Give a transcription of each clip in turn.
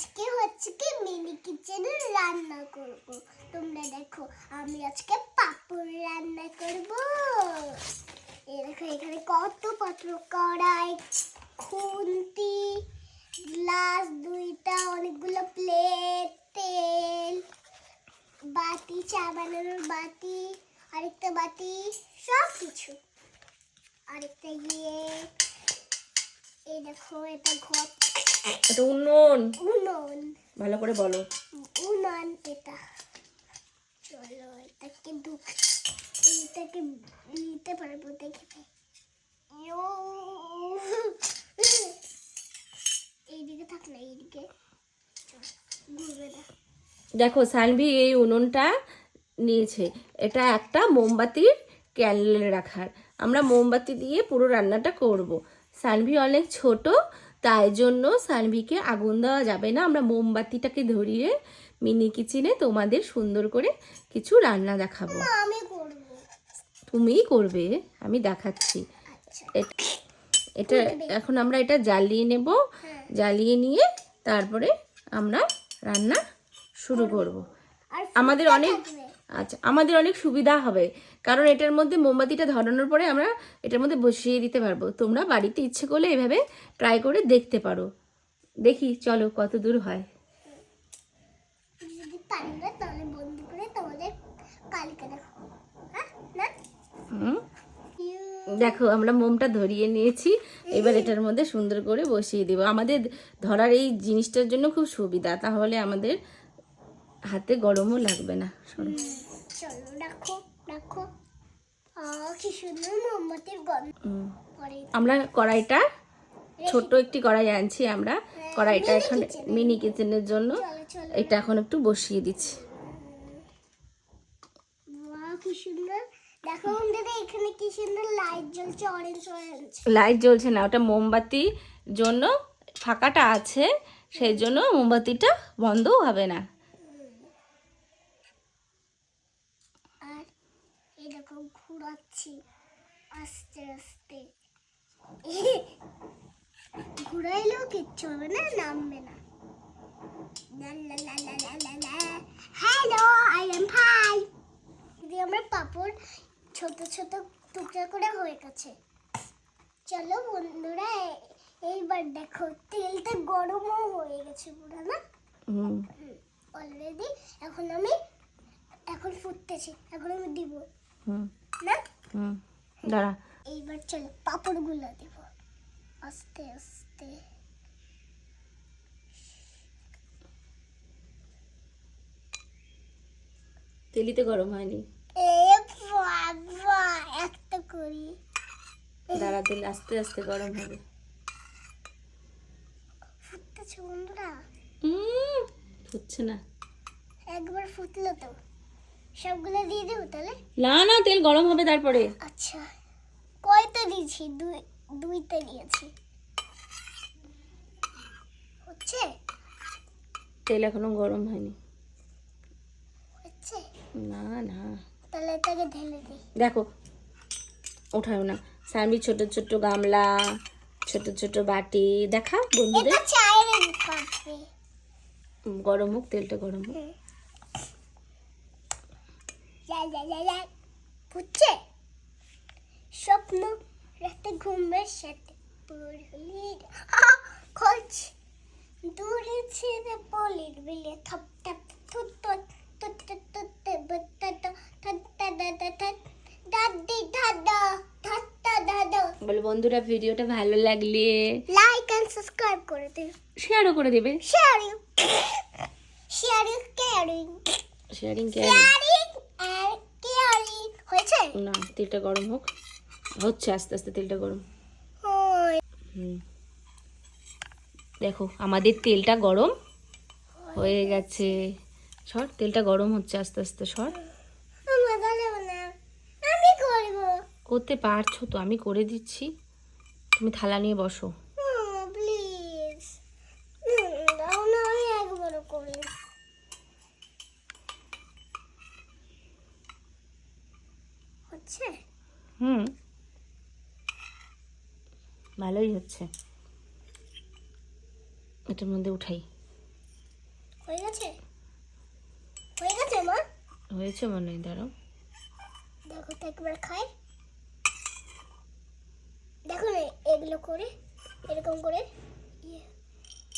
আজকে হচ্ছে কি মিনি কিচেনে রান্না করব। তোমরা দেখো আমি আজকে পাপড় রান্না করব। এই দেখো এখানে কত পাত্র, কড়াই, খুন্তি, গ্লাস দুইটা, অনেকগুলো প্লেট, তেল, বাটি, চা বানানোর বাটি, আরেকটা বাটি, সব কিছু। আরেকটা এই দেখো এটা ঘর, এটা উনুন। উনুন ভালো করে বলো। উনুন এটা। চলো এটাকে এইটাকে নিতে পারবো দেখে। এইদিকে থাক না, এইদিকে ঘুরবে না। দেখো সানভি এই উনুনটা নিয়েছে, এটা একটা মোমবাতির ক্যান্ডেল রাখার। আমরা মোমবাতি দিয়ে পুরো রান্নাটা করব। সানভি অনেক ছোট, তাই জন্য সানভিকে আগুন দেওয়া যাবে না। আমরা মোমবাতিটাকে ধরিয়ে মিনি কিচেনে তোমাদের সুন্দর করে কিছু রান্না দেখাবো। আমি করব। তুমিই করবে, আমি দেখাচ্ছি। এটা এখন আমরা এটা জ্বালিয়ে নেব। জ্বালিয়ে নিয়ে তারপরে আমরা রান্না শুরু করব। আমাদের অনেক সুবিধা হবে, কারণ এটার মধ্যে মোমবাতিটা ধরানোর পরে আমরা এটার মধ্যে বসিয়ে দিতে পারবো। তোমরা বাড়িতে ইচ্ছে করলে এভাবে ট্রাই করে দেখতে পারো। দেখি চলো কত দূর হয়। যদি পারি না তাহলে বন্ধ করে তোমাদের কালকে দেখো। দেখো আমরা মোমটা ধরিয়ে নিয়েছি, এবার এটার মধ্যে সুন্দর করে বসিয়ে দেব। আমাদের ধরার এই জিনিসটার জন্য খুব সুবিধা, তাহলে আমাদের হাতে গরমও লাগবে না। চলো রাখো রাখো। কি সুন্দর মোমবাতির গন্ধ। আমরা কড়াইটা, ছোট্ট একটি কড়াই আনছি আমরা। কড়াইটা এখন মিনি কিচেনের জন্য এটা এখন একটু বসিয়ে দিচ্ছি। কি সুন্দর দেখো বন্ধুরা, এখানে কি সুন্দর লাইট জ্বলছে, অরেঞ্জ অরেঞ্জ। লাইট জ্বলছে না, ওটা মোমবাতির জন্য ফাঁকাটা আছে, সেই জন্য মোমবাতিটা বন্ধও হবে না। আর এরকম ঘুরাচ্ছি আস্তে আস্তে। ঘুরাইলেও কিচ্ছু হবে না, নামবে না। হ্যালো, আই এম ভাই। আমার পাপড় ছোট ছোট টুকরা করে হয়ে গেছে। চলো বন্ধুরা, এইবার দেখো তেলটা গরমও হয়ে গেছে পুরো, না? অলরেডি। এখন ফুটতেছে, এখন আমি দিব না। দাঁড়া, এইবার চলো পাপড়গুলো দিব আস্তে আস্তে। তেলিতে গরম হয়নি। একটা করি। দাঁড়া, তেল আস্তে আস্তে গরম হবে। ফুটতেছে বন্ধুরা। ফুটছে না। একবার ফুটলো তো সবগুলো দিয়ে দেবো তাহলে? না না, তেল গরম হবে তারপরে। আচ্ছা, কয়টা দিয়েছি? দুইটা দিয়েছি। হচ্ছে? তেল এখনো গরম হয়নি। হচ্ছে? না না, তাহলে এটাকে ঢেলে দিই। দেখো ওঠাও না। সানভি ছোট ছোট গামলা, ছোট ছোট বাটি দেখা বন্ধুদের। এটা চায়ের কাপে। গরম হোক, তেলটা গরম হোক। বুঝছে? স্বপ্ন রাতে ঘুমের সাথে পড়লি খোঁজ দূরে ছেড়ে পলির বিলে থপ থপ থুত থুত থুত থুত থুত দাদি দাদা দাদা দাদা। বলে বন্ধুরা, ভিডিওটা ভালো লাগলে লাইক এন্ড সাবস্ক্রাইব করে দিন, শেয়ারও করে দেবে। Sharing sharing caring sharing sharing আর কেয়ারিং। হয়েছে না, তেলটা গরম হোক। হচ্ছে আস্তে আস্তে তেলটা গরম। দেখো আমাদের তেলটা গরম হয়ে গেছে। সর, তেলটা গরম হচ্ছে আস্তে আস্তে। সর, আমি করব। করতে পারছো তো, আমি করে দিচ্ছি। তুমি থালা নিয়ে বসো। প্লিজ দাও না, আমি একবার করি। হচ্ছে? ভালোই হচ্ছে। এটার মধ্যে উঠাই। হয়েছে মনে হয়, দাঁড়াও। দেখো তো একবার খাই, দেখো না এগুলো করে এরকম করে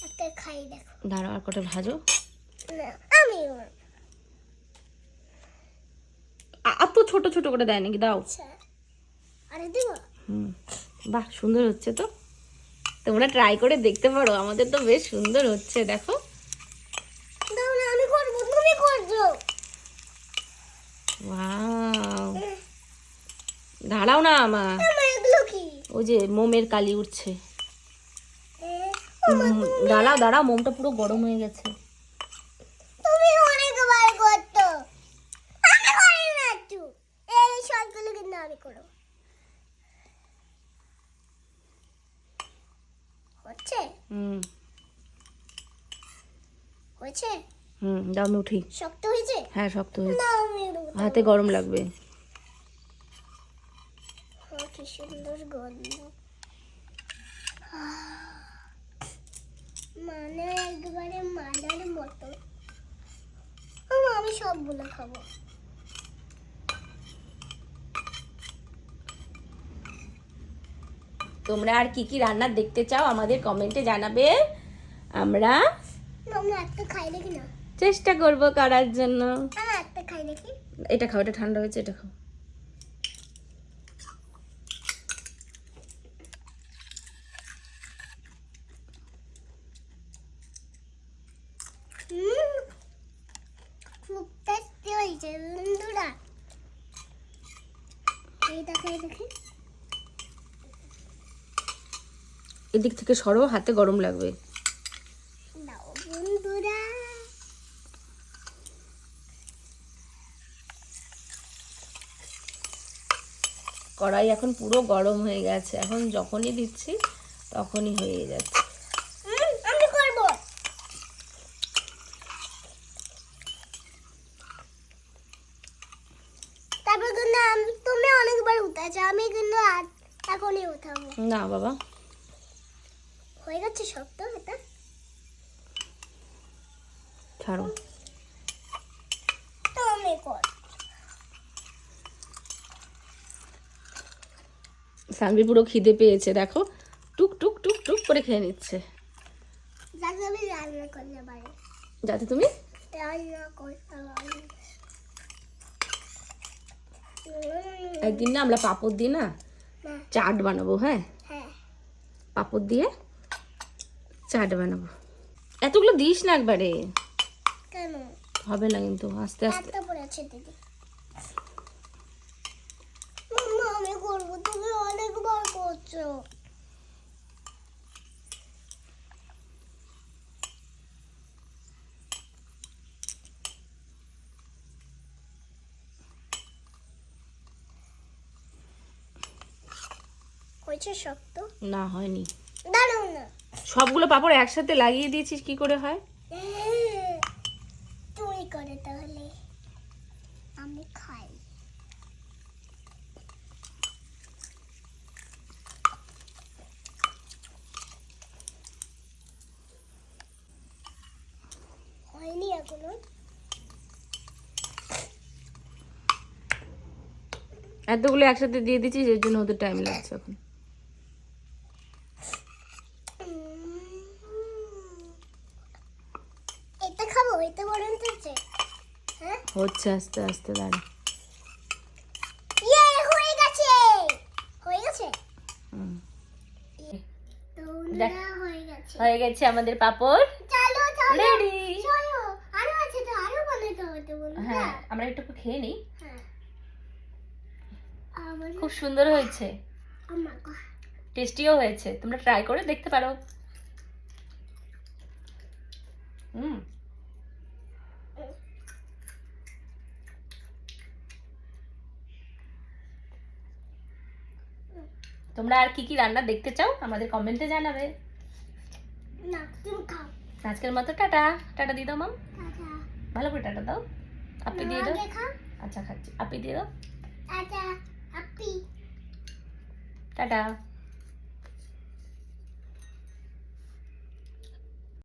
একটা খাই, দেখো। দাঁড়াও, আর কটা ভাজো। না আমি এত ছোট ছোট করে দেয় নাকি? দাও। আচ্ছা আরে দিব। বাহ, সুন্দর হচ্ছে তো। তোমরা ট্রাই করে দেখতে পারো, আমাদের তো বেশ সুন্দর হচ্ছে, দেখো। দাও না, আমি করব, তুমি করছো। ওয়াও, দাঁড়াও না মা। আমার এগুলো কি? ওই যে মোমের কালি উঠছে। ওমা, দাঁড়াও দাঁড়াও, মোমটা পুরো গরম হয়ে গেছে। তুমি অনেকবার করতো, আমি করি না একটু। এই সবগুলো কিন্তু আমি করব। হচ্ছে হয়েছে। দাও, আমি উঠি। শক্ত হয়েছে? হ্যাঁ, শক্ত হয়েছে, না আমি উঠবো। হাতে গরম লাগবে। কি সুন্দর গন্ধ, মানে একবারে মালার মতো। আমি সবগুলো খাবো। তোমরা আর কি কি রান্না দেখতে চাও আমাদের কমেন্টে জানাবে, আমরা আমরা একটা খাই দেখি না। চেষ্টা করব করার জন্য। একটা খাই দেখি। এটা খাও, এটা ঠান্ডা হয়েছে, এটা খাও। খুব টেস্টি হয়েছে বন্ধুরা। এই দেখি। এদিক থেকে সরো, হাতে গরম লাগবে। দাও বন্ধুরা। কড়াই এখন পুরো গরম হয়ে গেছে, এখন যখনই দিচ্ছি তখনই হয়ে যাচ্ছে। আমি করব। তারপর কিন্তু তুমি অনেকবার উঠেছো, আমি কিন্তু এখনই উঠাবো। না বাবা, হয়ে গেছে শক্ত এটা। ছাড়ো। তুমি কর। সানভি পুরো খিদে পেয়েছে, দেখো টুক টুক টুক টুক করে খেয়ে নিচ্ছে। যাতে আমি রান্না করতে পারি, যাতে তুমি রান্না করতে পারি। একদিন না আমরা পাঁপড় দিয়ে না চাট বানাবো। হ্যাঁ, হ্যাঁ পাঁপড় দিয়ে চাট বানাবো। এতগুলো দিস না একবারে, কেন? হবে না কিন্তু, আস্তে আস্তে। একটা পড়েছে দিদি। মাম্মা আমি করবো, তুমি অনেকবার করছো। হয়েছে শক্ত? না, হয়নি। দাঁড়াও না, সবগুলো পাঁপড় একসাথে লাগিয়ে দিয়েছিস, কি করে হয়? তুমি করে তাহলে, আমি খাই। হয়নি এখনো। এতগুলো একসাথে দিয়ে দিচ্ছিস, এর জন্য ওদের টাইম লাগছে এখন। এটা খাবো, এটা বরং হচ্ছে। হ্যাঁ হচ্ছে, আস্তে আস্তে, দাঁড়া। ইয়ে হয়ে গেছে, হয়ে গেছে। দেখ, হয়ে গেছে। হয়ে গেছে আমাদের পাঁপড় চলো চলো রেডি। চলো, আরো আছে তো, আরো বানাতে হবে বন্ধুরা। হ্যাঁ, আমরা একটু খেয়ে নিই। হ্যাঁ আমার খুব সুন্দর হয়েছে, আমার টেস্টিও হয়েছে, তোমরা ট্রাই করে দেখতে পারো। তোমরা আর কি কি রান্না দেখতে চাও আমাদের কমেন্টে জানাবে। না তুমি খাও। আজকের মতো টাটা। টাটা দিয়ে দাও মাম, টাটা। ভালো করে টাটা দাও। আপনি দিয়ে দাও। আগে খাও। আচ্ছা, খাচ্ছি। আপনি দিয়ে দাও। টাটা আপি। টাটা।